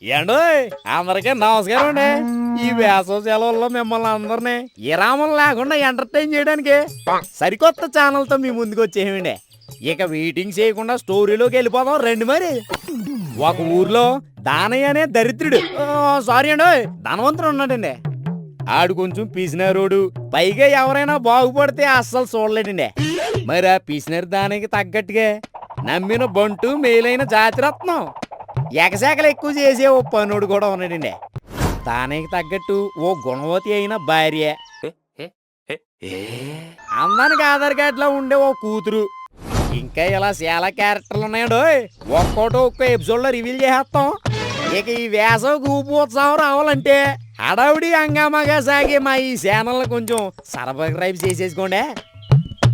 ఏండోయ్ అందరికీ నమస్కారం అండి. ఈ వేసవి సెలవుల్లో మిమ్మల్ని అందరినీ విరామం లేకుండా ఎంటర్టైన్ చేయడానికి సరికొత్త ఛానల్తో మీ ముందుకు వచ్చేయండి. ఇక వెయిటింగ్ చేయకుండా స్టోరీలోకి వెళ్ళిపోదాం రండి. మరి ఒక ఊర్లో దానయ్య అనే దరిద్రుడు, సారీ అండి ధనవంతుడు ఉన్నాడండి. ఆడు కొంచెం పిసినారోడు, పైగా ఎవరైనా బాగుపడితే అస్సలు చూడలేడండి. మరి ఆ పిసినారు దానికి తగ్గట్టుగా నమ్మిన బంటు మేలైన జాతిరత్నం ఎకశాకలు ఎక్కువ చేసే ఓ పనుడు కూడా ఉన్నాడండి. దానికి తగ్గట్టు ఓ గుణవతి అయిన భార్య, అందానికి ఆధార్ కార్డులో ఉండే ఓ కూతురు, ఇంకా ఇలా చాలా క్యారెక్టర్లు ఉన్నాయండి. ఒక్కోటో ఒక్కో ఎపిసోడ్ లో రివీల్ చేసేస్తాం. ఇక ఈ వేసవి ఊపు ఉత్సవం రావాలంటే హడావుడి హంగామాగా సాగే మా ఈ ఛానల్ కొంచెం సబ్స్క్రైబ్ చేసేసుకోండి.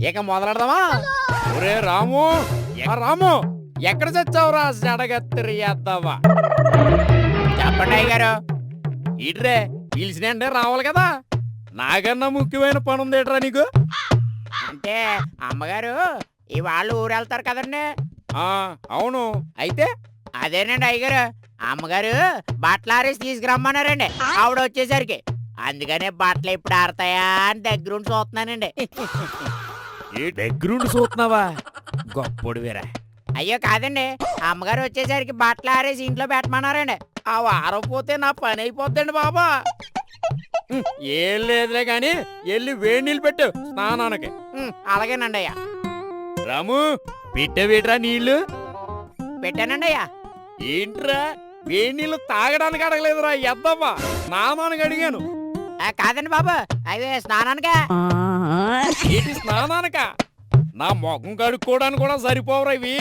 ఇక మొదలెడదామా? ఒరే రాము, రాము ఎక్కడ చచ్చావురా జడగత్తిరి చేద్దావా? చెప్పండి అయ్యగారు. ఇట్రే పిలిచినంటే రావాలి కదా, నాకన్నా ముఖ్యమైన పని ఉంది ఏట్రా నీకు? అంటే అమ్మగారు ఇవాళ ఊరు వెళ్తారు కదండి. అవును, అయితే అదేనండి అయ్యగారు, అమ్మగారు బట్టలు ఆరేసి తీసుకురమ్మన్నారండి ఆవిడ వచ్చేసరికి. అందుకనే బట్టలు ఎప్పుడు ఆడతాయా అని దగ్గరుండి చూస్తున్నానండి. దగ్గరుండి చూస్తున్నావా? గొప్పడు వేరా. అయ్యో కాదండి, అమ్మగారు వచ్చేసరికి బట్టలు ఆరేసి ఇంట్లో పెట్టమన్నారండి. ఆ ఆరపోతే నా పని అయిపోద్దండి బాబా. ఏం లేదులే కానీ వెళ్ళి వేడి నీళ్ళు పెట్టు స్నానానికి. అలాగేనండి అయ్యా. రాము పెట్టేవేట్రా నీళ్లు? పెట్టానండి అయ్యా. ఏంట్రా వేడి నీళ్ళు తాగడానికి అడగలేదురా ఎద్దమ్మా, స్నానానికి అడిగాను. కాదండి బాబు, అదే స్నానానికా. ఏంటి స్నానానికా? నా మొఖం కడుక్కోవడానికి కూడా సరిపోవరా ఇవి.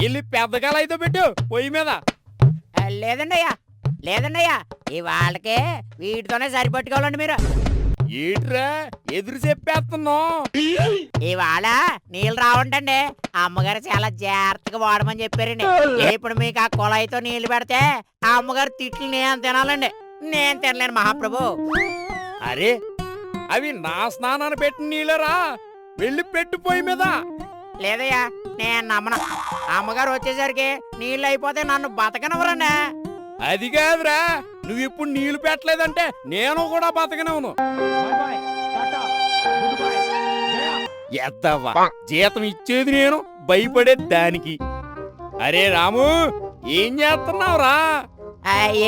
వెళ్ళి పెద్దగాలు అయితే పెట్టు పొయ్యి మీద. లేదండి అయ్యా, లేదండి అయ్యా, ఇవాళకే వీటితోనే సరిపెట్టుకోవాలండి మీరు. ఏంట్రా ఎదురు చెప్పేస్తున్నావు? ఇవాళ నీళ్ళు రావంటండి, అమ్మగారు చాలా జాగ్రత్తగా వాడమని చెప్పారండి. ఇప్పుడు మీకు ఆ కుళాయితో నీళ్లు పెడితే ఆ అమ్మగారు తిట్లు నేను తినాలండి. నేను తినలేను మహాప్రభు. అరే అవి నా స్నానాన్ని పెట్టిన నీళ్ళరా, వెళ్ళి పెట్టు పొయ్యి మీద. లేదయ్యా నేను నమ్మను, అమ్మగారు వచ్చేసరికి నీళ్ళు అయిపోతే నన్ను బతకనవరండి. అది కాదురా, నువ్వు ఇప్పుడు నీళ్లు పెట్టలేదంటే నేను కూడా బతకనవును. ఎద్దవ్వా, జీతం ఇచ్చేది నేను, భయపడేది దానికి. అరే రాము ఏం చేస్తున్నావురా?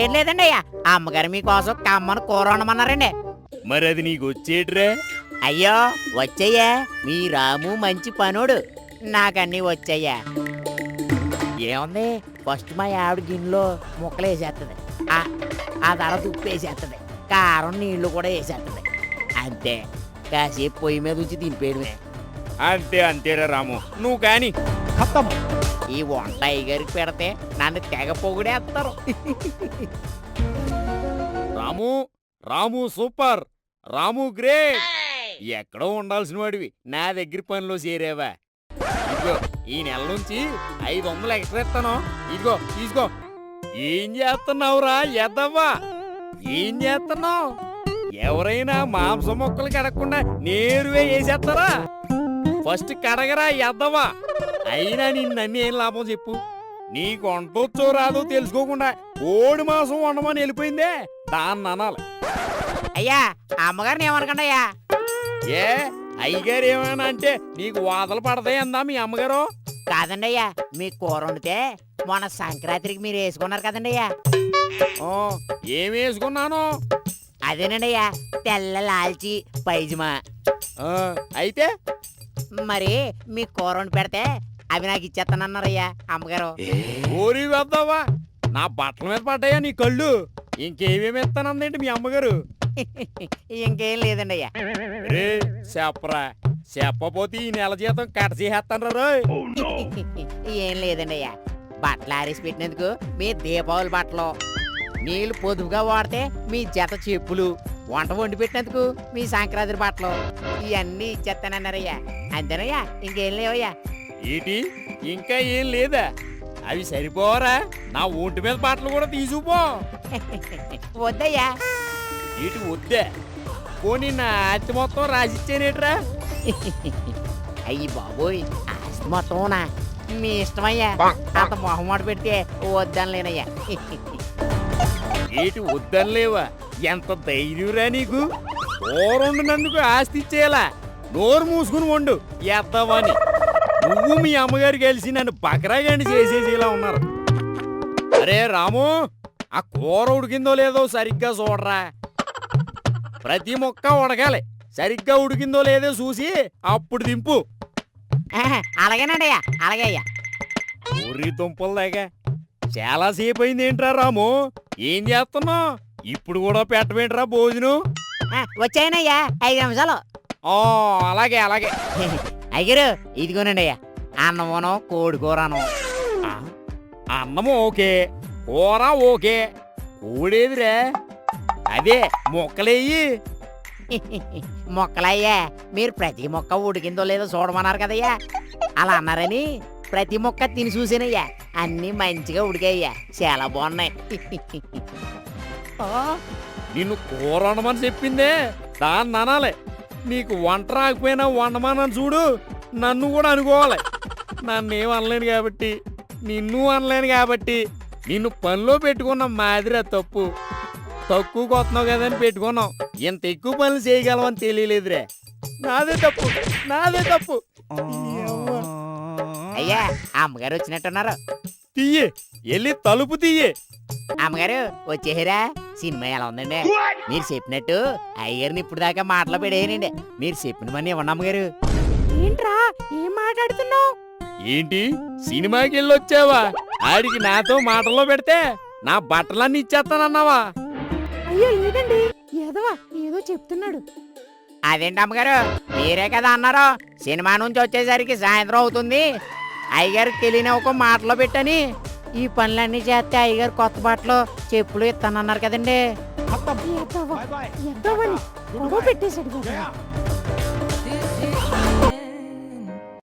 ఏం లేదండి అయ్యా, అమ్మగారు మీకోసం కమ్మను కూర వండమన్నారండి. మరి అది నీకు వచ్చేట్రా? అయ్యో వచ్చయ్యా, మీ రాము మంచి పనుడు, నాకన్నీ వచ్చయ్యా. ఏముంది, ఫస్ట్ మా ఆవిడ గిన్నెలో ముక్కలు వేసేస్తుంది, ఆ తర్వాత ఉప్పు వేసేస్తుంది, కారం నీళ్లు కూడా వేసేస్తుంది. అంతే, కాసేపు పొయ్యి మీద ఉంచి తినిపేయడమే. అంతే అంతేరా రాము, నువ్వు కానీ ఈ వంట అయ్యగారికి పెడితే నన్ను తెగ పొగిడేస్తారు. రాము రాము సూపర్, రాము గ్రేట్, ఎక్కడో ఉండాల్సిన వాడివి నా దగ్గర పనిలో చేరేవా? ఇదిగో ఈ నెల నుంచి 500 ఎక్స్ట్రా ఇస్తాను, ఇదిగో తీసుకో. ఏం చేస్తున్నావురా ఎద్దవ్వా, ఏం చేస్తున్నావు? ఎవరైనా మాంసం మొక్కలు కడగకుండా నేరువే వేసేస్తారా? ఫస్ట్ కడగరా ఎద్దవ్వా. అయినా నిన్నన్నీ ఏం లాభం చెప్పు? నీకు వంటొచ్చో రాదో తెలుసుకోకుండా కోడి మాంసం వండమని వెళ్ళిపోయిందే, దాన్ని అనాలి. అయ్యా అమ్మగారిని ఏమనకండి అయ్యా. ఏ అయ్యగారు ఏమైనా అంటే నీకు వాదలు పడతాయి అందా మీ అమ్మగారు? కాదండి అయ్యా, మీ కూర వండితే మొన్న సంక్రాంతికి మీరు వేసుకున్నారు కదండి అయ్యా. ఏమి వేసుకున్నాను? అదేనండి అయ్యా, తెల్ల లాల్చి పైజమా. అయితే మరి మీ కూర వండి పెడితే అవి నాకు ఇచ్చేస్తానన్నారయ్యా అమ్మగారు. ఊరి వద్దావా, నా బట్టల మీద పడ్డాయా నీ కళ్ళు? ఇంకేమేమి ఇస్తానందేంటి మీ అమ్మగారు? ఇంకేం లేదండి అయ్యా. రే చెప్పరా, చెప్పపోతే ఈ నెల జీతం కట్ చేసేస్తాను రా. ఏం లేదండి అయ్యా, బట్టలు ఆరేసి పెట్టినందుకు మీ దీపావళి బట్టలు, నీళ్లు పొదుపుగా వాడితే మీ జత చెప్పులు, వంట వండి పెట్టినందుకు మీ సంక్రాంతి బట్టలు, ఇవన్నీ ఇచ్చేస్తానన్నారయ్యా. అంతేనయ్యా, ఇంకేం లేవయ్యా. ఏంటి ఇంకా ఏం లేదా? అవి సరిపోవరా? నా ఒంటి మీద బట్టలు కూడా తీసుకుపో. వద్దయ్యా. ఇటు వద్దే, పోనీ నా ఆస్తి మొత్తం రాసిచ్చేనేట్రా? అయ్యి బాబోయ్, ఆస్తి మొత్తంనా? మీ ఇష్టమయ్యా. అంత మొహమాట పెడితే వద్దనలేనయ్యా. ఏటి వద్దనిలేవా? ఎంత ధైర్యంరా నీకు? నందుకు ఆస్తి ఇచ్చేయాలా? నోరు మూసుకుని వండు ఎద్దావని. నువ్వు మీ అమ్మగారు కలిసి నన్ను బకరాగాని చేసేసేలా ఉన్నారు. అరే రాము, ఆ కూర ఉడికిందో లేదో సరిగ్గా చూడరా. ప్రతి మొక్క ఉడకాలి. సరిగ్గా ఉడికిందో లేదో చూసి అప్పుడు దింపు. అలాగేనండి అయ్యా, అలాగే అయ్యా. ఊరి దుంపల్లాగా చాలాసేపు అయింది ఏంట్రా రాము? ఏం చేస్తున్నావు? ఇప్పుడు కూడా పెట్టమేంట్రా భోజనం? వచ్చాయనయ్యా 5 నిమిషాలు. అలాగే అలాగే. అయ్యారు ఇదిగోనండి అయ్యా, అన్నమును కోడి కూరను. అన్నము ఓకే, కూర ఓకే, కోడేదిరా? అదే మొక్కలేయి. మొక్కలయ్యా, మీరు ప్రతి మొక్క ఉడికిందో లేదో చూడమన్నారు కదయ్యా, అలా అన్నారని ప్రతి మొక్క తిని చూసానయ్యా. అన్నీ మంచిగా ఉడికాయ్యా, చాలా బాగున్నాయి. నిన్ను కూర వండమని చెప్పిందే దాన్ని అనాలి. నీకు వంట రాకపోయినా వండమని చూడు, నన్ను కూడా అనుకోవాలి. నన్నేం అనలేను కాబట్టి, నిన్ను అనలేను కాబట్టి, నిన్ను పనిలో పెట్టుకున్న మాదిరా తప్పు. తక్కువ కొత్తనావు కదని పెట్టుకున్నావు. ఇంత ఎక్కువ పనులు చేయగలవని తెలియలేదురే. నాదే తప్పు, నాదే తప్పు. అయ్యా అమ్మగారు వచ్చినట్టున్నారు. తీయే, వెళ్ళి తలుపు తీయే. అమ్మగారు వచ్చేసారా? సినిమా ఎలా ఉందండి? మీరు చెప్పినట్టు అయ్యగారిని ఇప్పుడు దాకా మాటలో పెడేయనండి. మీరు చెప్పిన పని ఇవ్వండి అమ్మగారు. ఏంట్రా ఏం మాట్లాడుతున్నావు? ఏంటి సినిమాకి వెళ్ళొచ్చావా? ఆడికి నాతో మాటల్లో పెడితే నా బట్టలన్నీ ఇచ్చేస్తానన్నావా? అయ్యో లేదండి, ఏదో చెప్తున్నాడు. అదేంటి అమ్మగారు, మీరే కదా అన్నారు సినిమా నుంచి వచ్చేసరికి సాయంత్రం అవుతుంది, అయ్యగారికి తెలియని ఒక మాటలో పెట్టని. ఈ పనులన్నీ చేస్తే అయ్యగారు కొత్త బట్టలు చెప్పులు ఇస్తానన్నారు కదండి. ఎద్దావని గొడవ పెట్టేశాడు కదా.